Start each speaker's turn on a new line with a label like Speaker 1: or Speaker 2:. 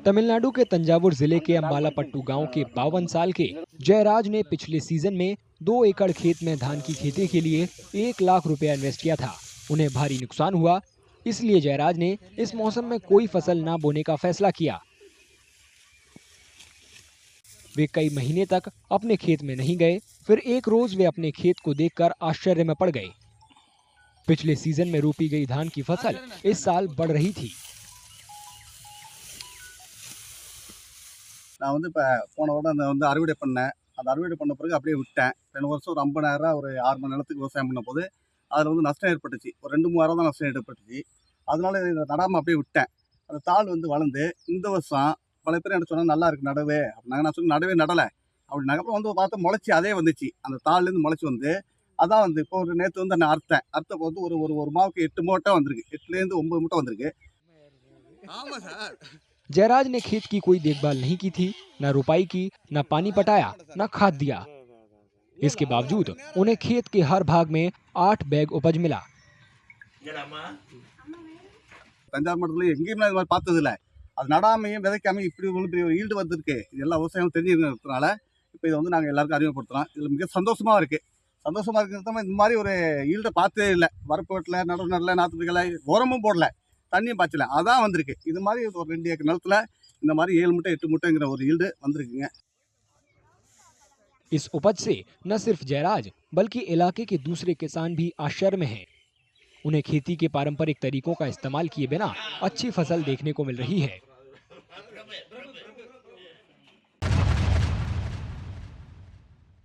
Speaker 1: तमिलनाडु के तंजावुर जिले के अंबालापट्टू गांव के 52 साल के जयराज ने पिछले सीजन में 2 एकड़ खेत में धान की खेती के लिए 1 लाख रुपया इन्वेस्ट किया था। उन्हें भारी नुकसान हुआ, इसलिए जयराज ने इस मौसम में कोई फसल ना बोने का फैसला किया। वे कई महीने तक अपने खेत में नहीं गए, फिर एक रोज वे अपने खेत को देखकर आश्चर्य में पड़ गए। पिछले सीजन में रोपी गई धान की फसल इस साल बढ़ रही थी।
Speaker 2: நான் வந்து இப்போ போன வருடம் அந்த அறுவடை பண்ணேன். அந்த அறுவடை பண்ண பிறகு அப்படியே விட்டேன். 2 வருஷம் ஒரு 50,000 ஒரு 6 மணி நிலத்துக்கு விவசாயம் பண்ணும்போது அதில் வந்து நஷ்டம் ஏற்பட்டுச்சு. ஒரு 2-3 தான் நஷ்டம் ஏற்பட்டுச்சு. அதனால இதை நடாமல் அப்படியே விட்டேன். அந்த தாள் வந்து வளர்ந்து இந்த வருஷம் பல பேர் என்ன சொன்னால் நல்லா இருக்கு நடவே அப்படின்னாங்க. நான் சொன்ன நடவே நடலை அப்படின்னாக்கப்புறம் வந்து பார்த்தா முளைச்சி அதே வந்துச்சு. அந்த தாள்லேருந்து முளைச்சி வந்து அதான் வந்து இப்போ ஒரு நேற்று வந்து நான் அறுத்தப்போ வந்து ஒரு ஒரு ஒரு மாவுக்கு 8 மூட்டை வந்திருக்கு. 8லேருந்து 9 மூட்டை வந்திருக்கு.
Speaker 3: ஆமாம் சார்।
Speaker 1: जयराज ने खेत की कोई देखभाल नहीं की थी, न रुपाई की, न पानी पटाया, न खाद दिया। इसके बावजूद उन्हें खेत के हर भाग में 8 बैग उपज मिला।
Speaker 2: தஞ்சாவூர் மாவட்டத்தில் எங்கேயுமே அது மாதிரி பார்த்ததில்ல. அது நடாமையும் விதைக்காமையும் இப்படி ஒன்று பெரிய ஒரு ஈல்டு வந்திருக்கு. இது எல்லா விவசாயம் தெரிஞ்சுக்கிறதுனால இப்போ இதை வந்து நாங்கள் எல்லாருக்கும் அறிமுகப்படுத்துகிறோம். இதில் மிக சந்தோஷமாக இருக்குது. சந்தோஷமாக இருக்கிறது இந்த மாதிரி ஒரு ஈல்டை பார்த்ததே இல்லை. வரப்பு வெட்டல, நடவு நடல, நாற்று பிடிக்கல, உரமும் போடல, தண்ணியும் பாய்ச்சல, அதான் வந்திருக்கு. இது மாதிரி ஒரு 2 ஏக்கர் நிலத்துல இந்த மாதிரி 7 மூட்டை 8 மூட்டைங்கிற ஒரு ஈல்டு வந்திருக்குங்க।
Speaker 1: इस उपज से न सिर्फ जयराज बल्कि इलाके के दूसरे किसान भी आश्चर्य में हैं। उन्हें खेती के पारंपरिक तरीकों का इस्तेमाल किए बिना अच्छी फसल देखने को मिल रही है।